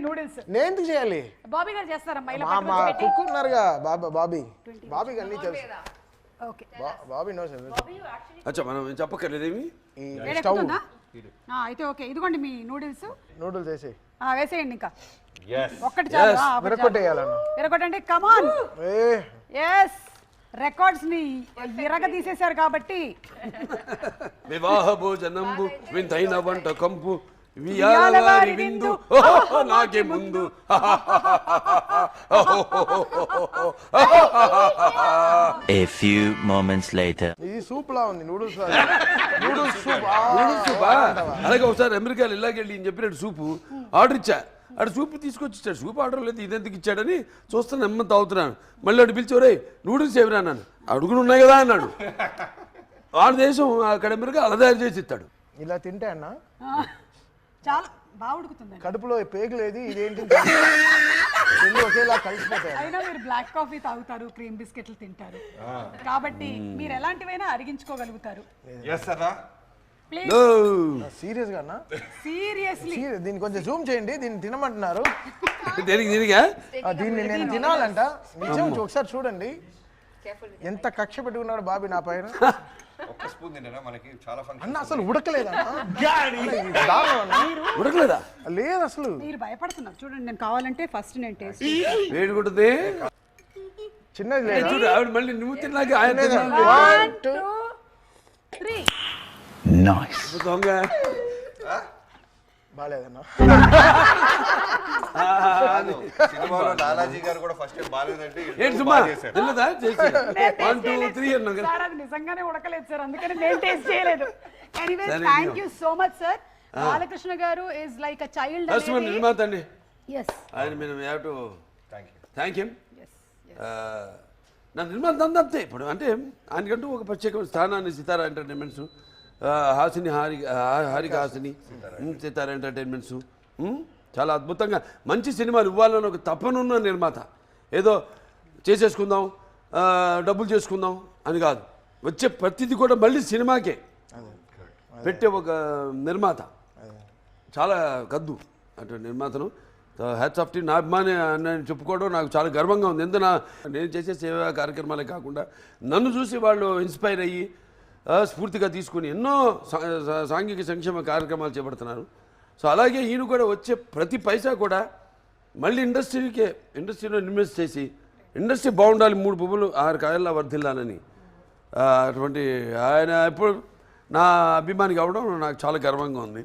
Noodles నేను ఎందుకు చేయాలి? బాబీ గారు చేస్తారమ్మా ఇలా మా పట్టుకొని కుక్ ఉన్నారుగా బాబీకి అన్ని తెలుసు. ఓకే బాబీ నోస్ అచ్చా మనం చెప్పక్కర్లేదేమి ఎక్కుతుందా? అయితే ఓకే ఇదిగోండి మీ నూడిల్స్ వేసి వేసేయండి ఇంకా ఒక్కటి చాలు విరగొట్టేయాలన్న విరగొట్టండి కమాన్ ఎస్ రికార్డ్స్ ని విరగ తీసేశారు కాబట్టి వివాహ భోజనంబు వింతైన వంట కంపు వారి విందు నాకే ముందు A few moments later. ఇది సూప్ లా ఉంది నూడిల్స్ సూప్ అలాగే ఒకసారి అమెరికాలో ఇలాగెళ్ళి చెప్పినట్టు సూపు ఆర్డర్ ఇచ్చా అటు సూపు తీసుకొచ్చి ఇచ్చాడు. సూప్ ఆర్డర్ లేదు ఇదెందుకు ఇచ్చాడని చూస్తాను నెమ్మది తాగుతున్నాను. మళ్ళీ అటు పిలిచేవరే నూడిల్స్ ఎవరా అన్నాను. అడుగులు ఉన్నాయి కదా అన్నాడు. వాళ్ళ దేశం అక్కడ అమెరికా అలా తయారు చేసి ఇస్తాడు. ఇలా తింటే అన్న చాలా బాగా ఉడుకుతుంది. కడుపులో పేగు లేదు ఇదేంటి ఒకేలా కలిసిపోతాయి. అయినా మీరు బ్లాక్ కాఫీ తాగుతారు క్రీమ్ బిస్కెట్లు తింటారు కాబట్టి మీరు ఎలాంటివైనా అరిగించుకోగలుగుతారు. సీరియస్ గా అన్న సీరియస్లీ దీన్ని కొంచెం జూమ్ చేయండి. దీన్ని తినమంటున్నారు. దీన్ని నేను తినాలంట. నిజం ఒకసారి చూడండి ఎంత కక్ష పెట్టుకున్నాడు బాబీ నా పైన. అన్న అసలు ఉడకలేదా? ఉడకలేదా? లేదు అసలు. మీరు భయపడుతున్నారు చూడండి. నేను కావాలంటే ఫస్ట్ నేను టేస్ట్ వేడుకుంటుంది చిన్నది లేదు చూడు. ఆవిడ మళ్ళీ నువ్వు తిన్నాక ఆయన 1 2 3 దొంగ బాగాలేదన్న. సినిమాలో లాలాజీ గారు కూడా ఫస్ట్ టైం బాలేదంటే ఏంటి సుమా తిన్నదా చేసి 1 2 3 అన్నావు కదా. సార్ అది నిజంగానే ఉడకలేదు సార్ అందుకని నేను టేస్ట్ చేయలేదు. Anyway thank you so much sir. Balakrishna garu is like a child customer నిర్మాత అండి. yes ఆయన మేము హ్యావ్ టు థ్యాంక్ హిమ్. నా నిర్మాత అంతే ఇప్పుడు అంటే ఆయనకంటూ ఒక ప్రత్యేక స్థానాన్ని సితారా ఎంటర్టైన్మెంట్స్ హాసిని హారిక హాసిని సితారా ఎంటర్టైన్మెంట్స్ చాలా అద్భుతంగా మంచి సినిమాలు ఇవ్వాలని ఒక తపనున్న నిర్మాత. ఏదో చేసేసుకుందాం డబ్బులు చేసుకుందాం అని కాదు. వచ్చే ప్రతిదీ కూడా మళ్ళీ సినిమాకే పెట్టే ఒక నిర్మాత. చాలా కద్దు అంటే నిర్మాతను హ్యాట్స్ ఆఫ్ టీ నా అభిమాని అని చెప్పుకోవడం నాకు చాలా గర్వంగా ఉంది. ఎందుకు నేను చేసే సేవా కార్యక్రమాలే కాకుండా నన్ను చూసి వాళ్ళు ఇన్స్పైర్ అయ్యి స్ఫూర్తిగా తీసుకుని ఎన్నో సాంఘిక సంక్షేమ కార్యక్రమాలు చేపడుతున్నారు. సో అలాగే ఈయన కూడా వచ్చే ప్రతి పైసా కూడా మళ్ళీ ఇండస్ట్రీలో ఇన్వెస్ట్ చేసి ఇండస్ట్రీ బాగుండాలి 3 పువ్వులు 6 కాయల్లా వర్ధిల్లాలని అటువంటి ఆయన ఇప్పుడు నా అభిమాని కావడం నాకు చాలా గర్వంగా ఉంది.